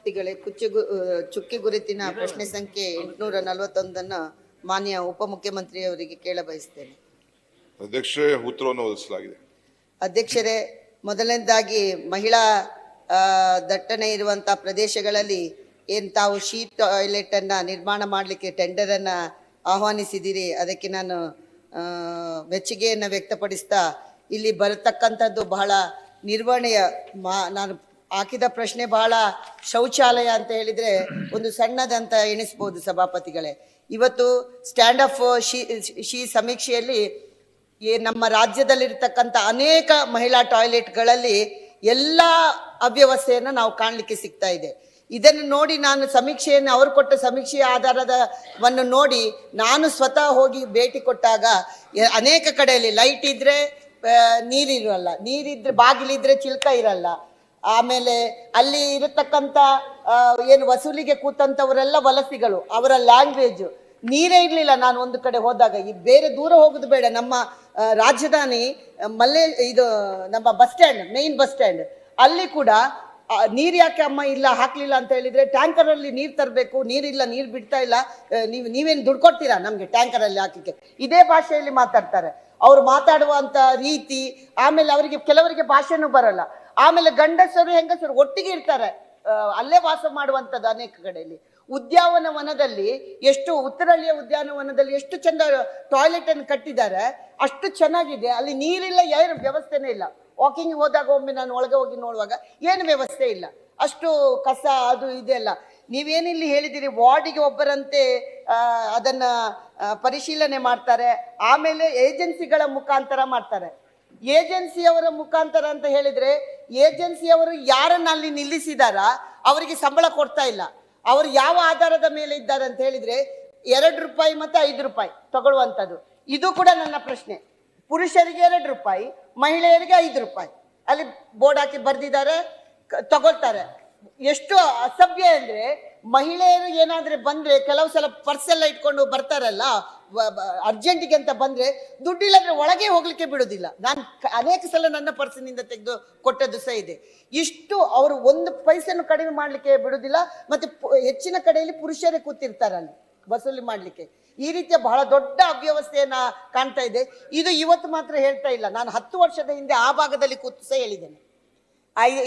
ಸಭಾಪತಿಗಳೇ, ಚುಕ್ಕಿ ಗುರುತಿನ ಪ್ರಶ್ನೆ ಸಂಖ್ಯೆ 841 ಮಾನ್ಯ ಉಪಮುಖ್ಯಮಂತ್ರಿಯವರಿಗೆ ಕೇಳ ಬಯಸ್ತೇನೆ. ಅಧ್ಯಕ್ಷರೇ, ಉತ್ತರವನ್ನು ಒದಗಿಸಲಾಗಿದೆ. ಅಧ್ಯಕ್ಷರೇ, ಮೊದಲನೇದಾಗಿ ಮಹಿಳಾ ದಟ್ಟಣೆ ಇರುವಂತಹ ಪ್ರದೇಶಗಳಲ್ಲಿ ಏನು ತಾವು ಶೀಟ್ ಟಾಯ್ಲೆಟ್ ಅನ್ನ ನಿರ್ಮಾಣ ಮಾಡಲಿಕ್ಕೆ ಟೆಂಡರ್ ಅನ್ನ ಆಹ್ವಾನಿಸಿದ್ದೀರಿ, ಅದಕ್ಕೆ ನಾನು ಮೆಚ್ಚುಗೆಯನ್ನು ವ್ಯಕ್ತಪಡಿಸ್ತಾ ಇಲ್ಲಿ ಬರತಕ್ಕಂಥದ್ದು ಬಹಳ ನಿರ್ವಹಣೆಯ ನಾನು ಹಾಕಿದ ಪ್ರಶ್ನೆ ಬಹಳ ಶೌಚಾಲಯ ಅಂತ ಹೇಳಿದ್ರೆ ಒಂದು ಸಣ್ಣದಂತ ಎಣಿಸ್ಬೋದು ಸಭಾಪತಿಗಳೇ. ಇವತ್ತು ಸ್ಟ್ಯಾಂಡ್ ಆಫ್ ಶಿ ಸಮೀಕ್ಷೆಯಲ್ಲಿ ನಮ್ಮ ರಾಜ್ಯದಲ್ಲಿರ್ತಕ್ಕಂಥ ಅನೇಕ ಮಹಿಳಾ ಟಾಯ್ಲೆಟ್ಗಳಲ್ಲಿ ಎಲ್ಲ ಅವ್ಯವಸ್ಥೆಯನ್ನು ನಾವು ಕಾಣಲಿಕ್ಕೆ ಸಿಗ್ತಾ ಇದೆ. ಇದನ್ನು ನೋಡಿ ನಾನು ಸಮೀಕ್ಷೆಯನ್ನು ಅವರು ಕೊಟ್ಟ ಸಮೀಕ್ಷೆಯ ಆಧಾರವನ್ನು ನೋಡಿ ನಾನು ಸ್ವತಃ ಹೋಗಿ ಭೇಟಿ ಕೊಟ್ಟಾಗ ಅನೇಕ ಕಡೆಯಲ್ಲಿ ಲೈಟ್ ಇದ್ರೆ ನೀರಿರಲ್ಲ, ನೀರಿದ್ರೆ ಬಾಗಿಲಿದ್ರೆ ಚಿಲ್ಕ ಇರಲ್ಲ, ಆಮೇಲೆ ಅಲ್ಲಿ ಇರತಕ್ಕಂಥ ಏನು ವಸೂಲಿಗೆ ಕೂತಂಥವರೆಲ್ಲ ವಲಸಿಗಳು, ಅವರ ಲ್ಯಾಂಗ್ವೇಜ್ ನೀರೇ ಇರಲಿಲ್ಲ. ನಾನು ಒಂದು ಕಡೆ ಹೋದಾಗ ಈ ಬೇರೆ ದೂರ ಹೋಗೋದು ಬೇಡ, ನಮ್ಮ ರಾಜಧಾನಿ ಇದು ನಮ್ಮ bus stand, main bus stand ಅಲ್ಲಿ ಕೂಡ ನೀರು ಯಾಕೆ ಅಮ್ಮ ಇಲ್ಲ ಹಾಕ್ಲಿಲ್ಲ ಅಂತ ಹೇಳಿದ್ರೆ ಟ್ಯಾಂಕರ್ ಅಲ್ಲಿ ನೀರು ತರಬೇಕು, ನೀರಿಲ್ಲ, ನೀರು ಬಿಡ್ತಾ ಇಲ್ಲ, ನೀವೇನು ದುಡ್ಡು ಕೊಡ್ತೀರಾ ನಮ್ಗೆ ಟ್ಯಾಂಕರ್ ಅಲ್ಲಿ ಹಾಕಲಿಕ್ಕೆ, ಇದೇ ಭಾಷೆಯಲ್ಲಿ ಮಾತಾಡ್ತಾರೆ. ಅವ್ರು ಮಾತಾಡುವಂತ ರೀತಿ, ಆಮೇಲೆ ಅವರಿಗೆ ಕೆಲವರಿಗೆ ಭಾಷೆನೂ ಬರಲ್ಲ, ಆಮೇಲೆ ಗಂಡಸರು ಹೆಂಗಸರು ಒಟ್ಟಿಗೆ ಇರ್ತಾರೆ, ಅಲ್ಲೇ ವಾಸ ಮಾಡುವಂಥದ್ದು ಅನೇಕ ಕಡೆಯಲ್ಲಿ. ಉದ್ಯಾನವನದಲ್ಲಿ ಎಷ್ಟು ಉತ್ತರಹಳ್ಳಿಯ ಉದ್ಯಾನವನದಲ್ಲಿ ಎಷ್ಟು ಚಂದ ಟಾಯ್ಲೆಟ್ ಅನ್ನು ಕಟ್ಟಿದ್ದಾರೆ, ಅಷ್ಟು ಚೆನ್ನಾಗಿದೆ, ಅಲ್ಲಿ ನೀರಿಲ್ಲ, ಏನು ವ್ಯವಸ್ಥೆನೇ ಇಲ್ಲ. ವಾಕಿಂಗ್ ಹೋದಾಗ ಒಮ್ಮೆ ನಾನು ಒಳಗೆ ಹೋಗಿ ನೋಡುವಾಗ ಏನು ವ್ಯವಸ್ಥೆ ಇಲ್ಲ, ಅಷ್ಟು ಕಸ ಅದು ಇದೆಲ್ಲ. ನೀವೇನಿಲ್ಲಿ ಹೇಳಿದಿರಿ ವಾರ್ಡಿಗೆ ಒಬ್ಬರಂತೆ ಅದನ್ನ ಪರಿಶೀಲನೆ ಮಾಡ್ತಾರೆ, ಆಮೇಲೆ ಏಜೆನ್ಸಿಗಳ ಮುಖಾಂತರ ಮಾಡ್ತಾರೆ. ಏಜೆನ್ಸಿಯವರ ಮುಖಾಂತರ ಅಂತ ಹೇಳಿದ್ರೆ ಏಜೆನ್ಸಿಯವರು ಯಾರನ್ನ ಅಲ್ಲಿ ನಿಲ್ಲಿಸಿದಾರ ಅವರಿಗೆ ಸಂಬಳ ಕೊಡ್ತಾ ಇಲ್ಲ. ಅವರು ಯಾವ ಆಧಾರದ ಮೇಲೆ ಇದ್ದಾರೆ ಅಂತ ಹೇಳಿದ್ರೆ 2 ರೂಪಾಯಿ ಮತ್ತೆ 5 ರೂಪಾಯಿ ತಗೊಳ್ಳುವಂಥದ್ದು. ಇದು ಕೂಡ ನನ್ನ ಪ್ರಶ್ನೆ. ಪುರುಷರಿಗೆ 2 ರೂಪಾಯಿ, ಮಹಿಳೆಯರಿಗೆ 5 ರೂಪಾಯಿ ಅಲ್ಲಿ ಬೋರ್ಡ್ ಹಾಕಿ ಬರ್ದಿದ್ದಾರೆ, ತಗೊಳ್ತಾರೆ. ಎಷ್ಟು ಅಸಭ್ಯ ಅಂದ್ರೆ, ಮಹಿಳೆಯರು ಏನಾದ್ರೆ ಬಂದ್ರೆ ಕೆಲವು ಸಲ ಪರ್ಸ್ ಎಲ್ಲ ಇಟ್ಕೊಂಡು ಬರ್ತಾರಲ್ಲ ಅರ್ಜೆಂಟಿಗೆ ಅಂತ ಬಂದ್ರೆ ದುಡ್ಡಿಲ್ಲಂದ್ರೆ ಒಳಗೆ ಹೋಗ್ಲಿಕ್ಕೆ ಬಿಡುದಿಲ್ಲ. ನಾನು ಅನೇಕ ಸಲ ನನ್ನ ಪರ್ಸಿನಿಂದ ತೆಗೆದು ಕೊಟ್ಟದ್ದು ಸಹ ಇದೆ. ಇಷ್ಟು ಅವರು 1 ಪೈಸೆಯನ್ನು ಕಡಿಮೆ ಮಾಡ್ಲಿಕ್ಕೆ ಬಿಡುದಿಲ್ಲ. ಮತ್ತೆ ಹೆಚ್ಚಿನ ಕಡೆಯಲ್ಲಿ ಪುರುಷರೇ ಕೂತಿರ್ತಾರಲ್ಲಿ ವಸೂಲಿ ಮಾಡ್ಲಿಕ್ಕೆ. ಈ ರೀತಿಯ ಬಹಳ ದೊಡ್ಡ ಅವ್ಯವಸ್ಥೆಯನ್ನ ಕಾಣ್ತಾ ಇದೆ. ಇದು ಇವತ್ತು ಮಾತ್ರ ಹೇಳ್ತಾ ಇಲ್ಲ, ನಾನು 10 ವರ್ಷದ ಹಿಂದೆ ಆ ಭಾಗದಲ್ಲಿ ಕೂತು ಸಹ ಹೇಳಿದ್ದೇನೆ.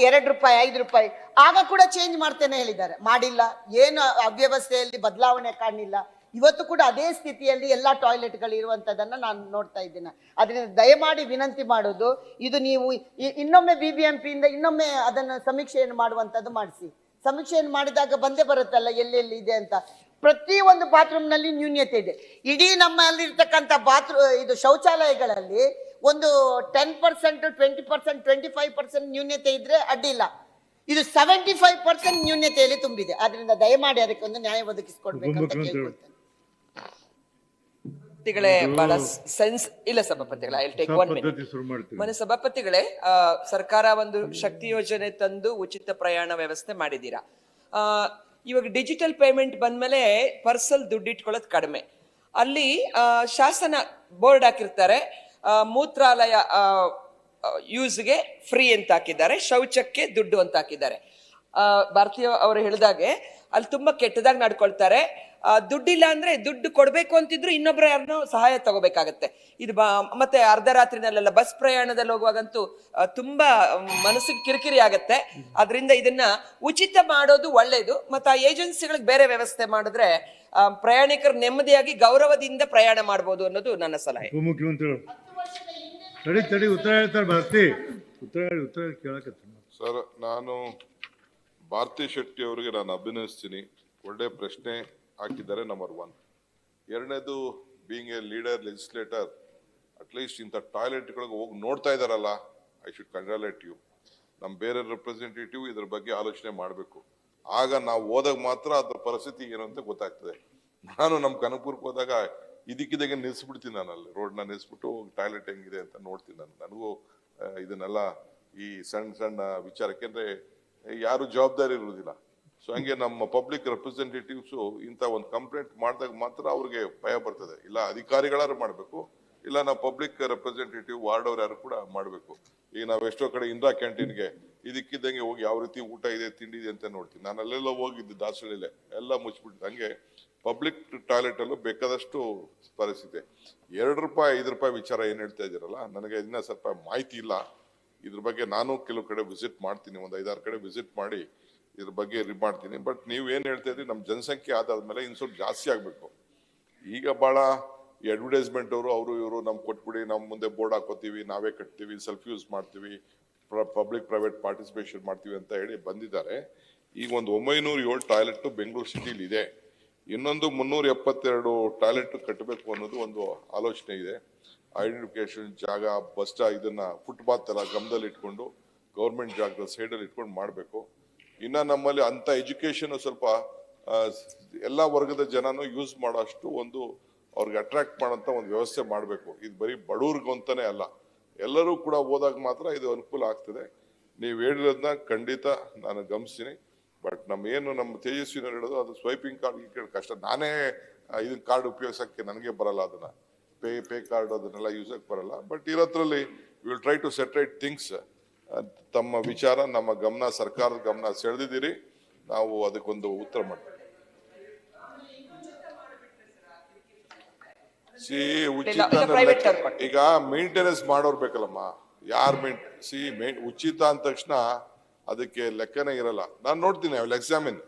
2 ರೂಪಾಯಿ 5 ರೂಪಾಯಿ ಆಗ ಕೂಡ ಚೇಂಜ್ ಮಾಡ್ತೇನೆ ಹೇಳಿದ್ದಾರೆ, ಮಾಡಿಲ್ಲ. ಏನು ಅವ್ಯವಸ್ಥೆಯಲ್ಲಿ ಬದಲಾವಣೆ ಕಾಣಲಿಲ್ಲ. ಇವತ್ತು ಕೂಡ ಅದೇ ಸ್ಥಿತಿಯಲ್ಲಿ ಎಲ್ಲ ಟಾಯ್ಲೆಟ್ಗಳು ಇರುವಂಥದ್ದನ್ನು ನಾನು ನೋಡ್ತಾ ಇದ್ದೇನೆ. ಅದರಿಂದ ದಯಮಾಡಿ ವಿನಂತಿ ಮಾಡೋದು, ಇದು ನೀವು ಇನ್ನೊಮ್ಮೆ BBMPಯಿಂದ ಇನ್ನೊಮ್ಮೆ ಅದನ್ನು ಸಮೀಕ್ಷೆಯನ್ನು ಮಾಡುವಂಥದ್ದು ಮಾಡಿಸಿ. ಸಮೀಕ್ಷೆಯನ್ನು ಮಾಡಿದಾಗ ಬಂದೇ ಬರುತ್ತಲ್ಲ ಎಲ್ಲೆಲ್ಲಿ ಇದೆ ಅಂತ. ಪ್ರತಿ ಒಂದು ಬಾತ್ರೂಮ್ನಲ್ಲಿ ನ್ಯೂನ್ಯತೆ ಇದೆ. ಇಡೀ ನಮ್ಮಲ್ಲಿರ್ತಕ್ಕಂಥ ಇದು ಶೌಚಾಲಯಗಳಲ್ಲಿ ಒಂದು 10%, 20%, 25% ನ್ಯೂನ್ಯತೆ ಇದ್ರೆ ಅಡ್ಡಿಲ್ಲ. ಇದು 75% ನ್ಯೂನ್ಯತೆಯಲ್ಲಿ ತುಂಬಿದೆ. ಆದ್ರಿಂದ ದಯಮಾಡಿ ಅದಕ್ಕೆ ಒಂದು ನ್ಯಾಯ ಒದಗಿಸಿಕೊಡ್ಬೇಕಂತ ಕೇಳ್ಕೊಳ್ತೇನೆ. ಬಹಳ ಸೆನ್ಸ್ ಇಲ್ಲ ಸಭಾಪತಿಗಳೇ, ಐ ವಿಲ್ ಟೇಕ್ 1 ಮಿನಿಟ್. ಮನೆ ಸಭಾಪತಿಗಳೇ, ಸರ್ಕಾರ ಒಂದು ಶಕ್ತಿ ಯೋಜನೆ ತಂದು ಉಚಿತ ಪ್ರಯಾಣ ವ್ಯವಸ್ಥೆ ಮಾಡಿದ್ದೀರಾ. ಇವಾಗ ಡಿಜಿಟಲ್ ಪೇಮೆಂಟ್ ಬಂದ್ಮೇಲೆ ಪರ್ಸಲ್ ದುಡ್ಡು ಇಟ್ಕೊಳ್ಳೋದು ಕಡಿಮೆ. ಅಲ್ಲಿ ಶಾಸನ ಬೋರ್ಡ್ ಹಾಕಿರ್ತಾರೆ, ಮೂತ್ರಾಲಯ ಯೂಸ್ಗೆ ಫ್ರೀ ಅಂತ ಹಾಕಿದ್ದಾರೆ, ಶೌಚಕ್ಕೆ ದುಡ್ಡು ಅಂತ ಹಾಕಿದ್ದಾರೆ. ಭಾರತೀಯ ಅವರು ಹೇಳಿದಾಗೆ ಅಲ್ಲಿ ತುಂಬಾ ಕೆಟ್ಟದಾಗಿ ನಡ್ಕೊಳ್ತಾರೆ. ದುಡ್ಡಿಲ್ಲ ಅಂದ್ರೆ ದುಡ್ಡು ಕೊಡ್ಬೇಕು ಅಂತಿದ್ರು ಇನ್ನೊಬ್ರು ಯಾರನ್ನೋ ಸಹಾಯ ತಗೋಬೇಕಾಗತ್ತೆ. ಇದು ಮತ್ತೆ ಅರ್ಧ ರಾತ್ರಿನಲ್ಲೆಲ್ಲ ಬಸ್ ಪ್ರಯಾಣದಲ್ಲಿ ಹೋಗುವಾಗಂತೂ ತುಂಬಾ ಮನಸ್ಸಿಗೆ ಕಿರಿಕಿರಿ ಆಗತ್ತೆ. ಅದರಿಂದ ಇದನ್ನ ಉಚಿತ ಮಾಡೋದು ಒಳ್ಳೇದು. ಮತ್ತೆ ಆ ಏಜೆನ್ಸಿಗಳಿಗೆ ಬೇರೆ ವ್ಯವಸ್ಥೆ ಮಾಡಿದ್ರೆ ಪ್ರಯಾಣಿಕರು ನೆಮ್ಮದಿಯಾಗಿ ಗೌರವದಿಂದ ಪ್ರಯಾಣ ಮಾಡಬಹುದು ಅನ್ನೋದು ನನ್ನ ಸಲಹೆ. ಸರ್, ನಾನು ಭಾರತಿ ಶೆಟ್ಟಿ ಅವರಿಗೆ ನಾನು ಅಭಿನಂದಿಸ್ತೀನಿ. ಒಳ್ಳೆ ಪ್ರಶ್ನೆ ಹಾಕಿದ್ದಾರೆ, ನಂಬರ್ 1. ಎರಡನೇದು, being A leader legislator, at least ಇಂಥ ಟಾಯ್ಲೆಟ್ಗಳಿಗೆ ಹೋಗಿ ನೋಡ್ತಾ ಇದ್ದಾರಲ್ಲ, ಐ ಶುಡ್ ಕಂಗ್ರಾಲೇಟ್ ಯು. ನಮ್ಮ ಬೇರೆ ರೆಪ್ರೆಸೆಂಟೇಟಿವ್ ಇದ್ರ ಬಗ್ಗೆ ಆಲೋಚನೆ ಮಾಡಬೇಕು. ಆಗ ನಾವು ಹೋದಾಗ ಮಾತ್ರ ಅದ್ರ ಪರಿಸ್ಥಿತಿ ಏನು ಅಂತ ಗೊತ್ತಾಗ್ತದೆ. ನಾನು ನಮ್ಮ ಕನಕಪುರಕ್ಕೆ ಹೋದಾಗ ಇದಕ್ಕಿದಾಗ ನಿಲ್ಲಿಸ್ಬಿಡ್ತೀನಿ, ನಾನು ಅಲ್ಲಿ ರೋಡ್ನ ನಿಲ್ಲಿಸ್ಬಿಟ್ಟು ಟಾಯ್ಲೆಟ್ ಹೆಂಗಿದೆ ಅಂತ ನೋಡ್ತೀನಿ. ನನಗೂ ಇದನ್ನೆಲ್ಲ ಈ ಸಣ್ಣ ಸಣ್ಣ ವಿಚಾರಕ್ಕೆ ಅಂದ್ರೆ ಯಾರು ಜವಾಬ್ದಾರಿ ಇರುವುದಿಲ್ಲ. ಸೊ ಹಂಗೆ ನಮ್ಮ ಪಬ್ಲಿಕ್ ರೆಪ್ರೆಸೆಂಟೇಟಿವ್ಸು ಇಂಥ ಒಂದು ಕಂಪ್ಲೇಂಟ್ ಮಾಡಿದಾಗ ಮಾತ್ರ ಅವ್ರಿಗೆ ಭಯ ಬರ್ತದೆ. ಇಲ್ಲ ಅಧಿಕಾರಿಗಳಾರು ಮಾಡಬೇಕು, ಇಲ್ಲ ನಾವು ಪಬ್ಲಿಕ್ ರೆಪ್ರೆಸೆಂಟೇಟಿವ್ ವಾರ್ಡ್ ಅವ್ರು ಯಾರು ಕೂಡ ಮಾಡಬೇಕು. ಈಗ ನಾವು ಎಷ್ಟೋ ಕಡೆ ಇಂದಿರಾ ಕ್ಯಾಂಟೀನ್ಗೆ ಇದಕ್ಕಿದ್ದಂಗೆ ಹೋಗಿ ಯಾವ ರೀತಿ ಊಟ ಇದೆ ತಿಂಡಿ ಇದೆ ಅಂತ ನೋಡ್ತೀನಿ. ನಾನು ಅಲ್ಲೆಲ್ಲ ಹೋಗಿದ್ದು ದಾಸರಳ್ಳಿಲೆ ಎಲ್ಲ ಮುಚ್ಚಿಬಿಟ್ಟು ಹಂಗೆ ಪಬ್ಲಿಕ್ ಟಾಯ್ಲೆಟ್ ಅಲ್ಲೂ ಬೇಕಾದಷ್ಟು ಪರಿಸ್ಥಿತಿ. 2 ರೂಪಾಯಿ 5 ರೂಪಾಯಿ ವಿಚಾರ ಏನ್ ಹೇಳ್ತಾ ಇದ್ದೀರಲ್ಲ, ನನಗೆ ಇನ್ನ ಸ್ವಲ್ಪ ಮಾಹಿತಿ ಇಲ್ಲ ಇದ್ರ ಬಗ್ಗೆ. ನಾನು ಕೆಲವು ಕಡೆ ವಿಸಿಟ್ ಮಾಡ್ತೀನಿ, ಒಂದು 5-6 ಕಡೆ ವಿಸಿಟ್ ಮಾಡಿ ಇದ್ರ ಬಗ್ಗೆ ಮಾಡ್ತೀನಿ. ಬಟ್ ನೀವು ಏನ್ ಹೇಳ್ತಾ ಇದ್ರಿ, ನಮ್ಮ ಜನಸಂಖ್ಯೆ ಆದಾದ್ಮೇಲೆ ಇನ್ನು ಸ್ವಲ್ಪ ಜಾಸ್ತಿ ಆಗ್ಬೇಕು. ಈಗ ಬಹಳ ಅಡ್ವರ್ಟೈಸ್ಮೆಂಟ್ ಅವರು ಇವರು ನಮ್ಗೆ ಕೊಟ್ಬಿಡಿ, ನಾವು ಮುಂದೆ ಬೋರ್ಡ್ ಹಾಕೋತೀವಿ, ನಾವೇ ಕಟ್ತೀವಿ, ಸೆಲ್ಫ್ ಯೂಸ್ ಮಾಡ್ತೀವಿ, ಪಬ್ಲಿಕ್ ಪ್ರೈವೇಟ್ ಪಾರ್ಟಿಸಿಪೇಷನ್ ಮಾಡ್ತೀವಿ ಅಂತ ಹೇಳಿ ಬಂದಿದ್ದಾರೆ. ಈಗ ಒಂದು 907 ಟಾಯ್ಲೆಟ್ ಬೆಂಗಳೂರು ಸಿಟಿಲಿ ಇದೆ. ಇನ್ನೊಂದು 372 ಟಾಯ್ಲೆಟ್ ಕಟ್ಟಬೇಕು ಅನ್ನೋದು ಒಂದು ಆಲೋಚನೆ ಇದೆ. ಐಡೆಂಟಿಫಿಕೇಶನ್ ಜಾಗ, ಬಸ್ ಇದನ್ನ ಫುಟ್ಪಾತ್ ಎಲ್ಲ ಗಮನದಲ್ಲಿ ಇಟ್ಕೊಂಡು ಗೌರ್ಮೆಂಟ್ ಜಾಗದ ಸೈಡಲ್ಲಿ ಇಟ್ಕೊಂಡು ಮಾಡಬೇಕು. ಇನ್ನ ನಮ್ಮಲ್ಲಿ ಅಂತ ಎಜುಕೇಶನ್ ಸ್ವಲ್ಪ ಎಲ್ಲಾ ವರ್ಗದ ಜನನು ಯೂಸ್ ಮಾಡೋಷ್ಟು ಒಂದು ಅವ್ರಿಗೆ ಅಟ್ರಾಕ್ಟ್ ಮಾಡೋಂಥ ಒಂದು ವ್ಯವಸ್ಥೆ ಮಾಡಬೇಕು. ಇದು ಬರೀ ಬಡವ್ರಿಗೂ ಅಂತಾನೆ ಅಲ್ಲ, ಎಲ್ಲರೂ ಕೂಡ ಹೋದಾಗ ಮಾತ್ರ ಇದು ಅನುಕೂಲ ಆಗ್ತದೆ. ನೀವು ಹೇಳಿರೋದನ್ನ ಖಂಡಿತ ನಾನು ಗಮನಿಸ್ತೀನಿ. ಬಟ್ ನಮ್ಮ ತೇಜಸ್ವಿನವ್ರು ಹೇಳೋದು ಅದು ಸ್ವೈಪಿಂಗ್ ಕಾರ್ಡ್ ಕಷ್ಟ. ನಾನೇ ಇದನ್ನ ಕಾರ್ಡ್ ಉಪಯೋಗಿಸಕ್ಕೆ ನನಗೆ ಬರಲ್ಲ, ಅದನ್ನ ಪೇ ಕಾರ್ಡ್ ಅದನ್ನೆಲ್ಲ ಯೂಸಕ್ಕೆ ಬರಲ್ಲ. ಬಟ್ ಇರೋದ್ರಲ್ಲಿ ವಿಲ್ ಟ್ರೈ ಟು ಸೆಟ್ರೇಟ್ ಥಿಂಗ್ಸ್. ತಮ್ಮ ವಿಚಾರ ನಮ್ಮ ಗಮನ, ಸರ್ಕಾರದ ಗಮನ ಸೆಳೆದಿದ್ದೀರಿ, ನಾವು ಅದಕ್ಕೊಂದು ಉತ್ತರ ಮಾಡ್ತೀವಿ. ಉಚಿತ ಈಗ ಮೇಂಟೆನೆನ್ಸ್ ಮಾಡೋರ್ ಬೇಕಲ್ಲಮ್ಮ, ಉಚಿತ ಅಂದ ತಕ್ಷಣ ಅದಕ್ಕೆ ಲೆಕ್ಕನೇ ಇರಲ್ಲ. ನಾನು ನೋಡ್ತೀನಿ, I will examine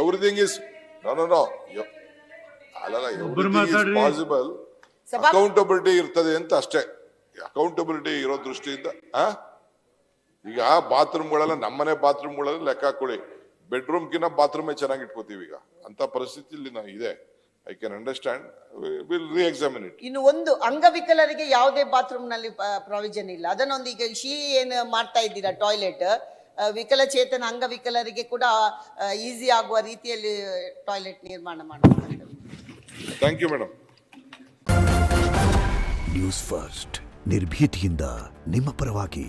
everything is no ಅಲ್ಲ, ಎವ್ರಿಥಿಂಗ್ ಇಸ್ ಪಾಸಿಬಲ್. ಅಕೌಂಟಬಿಲಿಟಿ ಇರ್ತದೆ ಅಂತ ಅಷ್ಟೇ. ಅಕೌಂಟಬಿಲಿಟಿ ಇರೋ ದೃಷ್ಟಿಯಿಂದ ಈಗ ಬಾತ್ರೂಮ್ಗಳೆಲ್ಲ ನಮ್ಮನೆ ಬಾತ್ರೂಮ್ಗಳಲ್ಲಿ ಲೆಕ್ಕ ಹಾಕೊಳ್ಳಿ, ಬೆಡ್ರೂಮ್ಗಿನ್ನ ಬಾತ್ರೂಮೇ ಚೆನ್ನಾಗಿ ಇಟ್ಕೋತೀವಿ. ಈಗ ಅಂತ ಪರಿಸ್ಥಿತಿಯಲ್ಲಿ ನಾವು ಇದೆ. I can understand, will reexamine it. ಇನ್ನು ಒಂದು ಅಂಗವಿಕಲರಿಗೆ ಯಾವುದೇ ಬಾತ್ರೂಮ್ ನಲ್ಲಿ ಪ್ರಾವಿಷನ್ ಇಲ್ಲ. ಅದನ್ನೊಂದು ಈಗ ಏನು ಮಾಡ್ತಾ ಇದ್ದೀರಾ ಟಾಯ್ಲೆಟ್, ವಿಕಲಚೇತನ ಅಂಗವಿಕಲರಿಗೆ ಕೂಡ ಈಸಿ ಆಗುವ ರೀತಿಯಲ್ಲಿ ಟಾಯ್ಲೆಟ್ ನಿರ್ಮಾಣ ಮಾಡಬೇಕು. Thank you madam. News first ನಿರ್ಭೀತಿಯಿಂದ ನಿಮ್ಮ ಪರವಾಗಿ.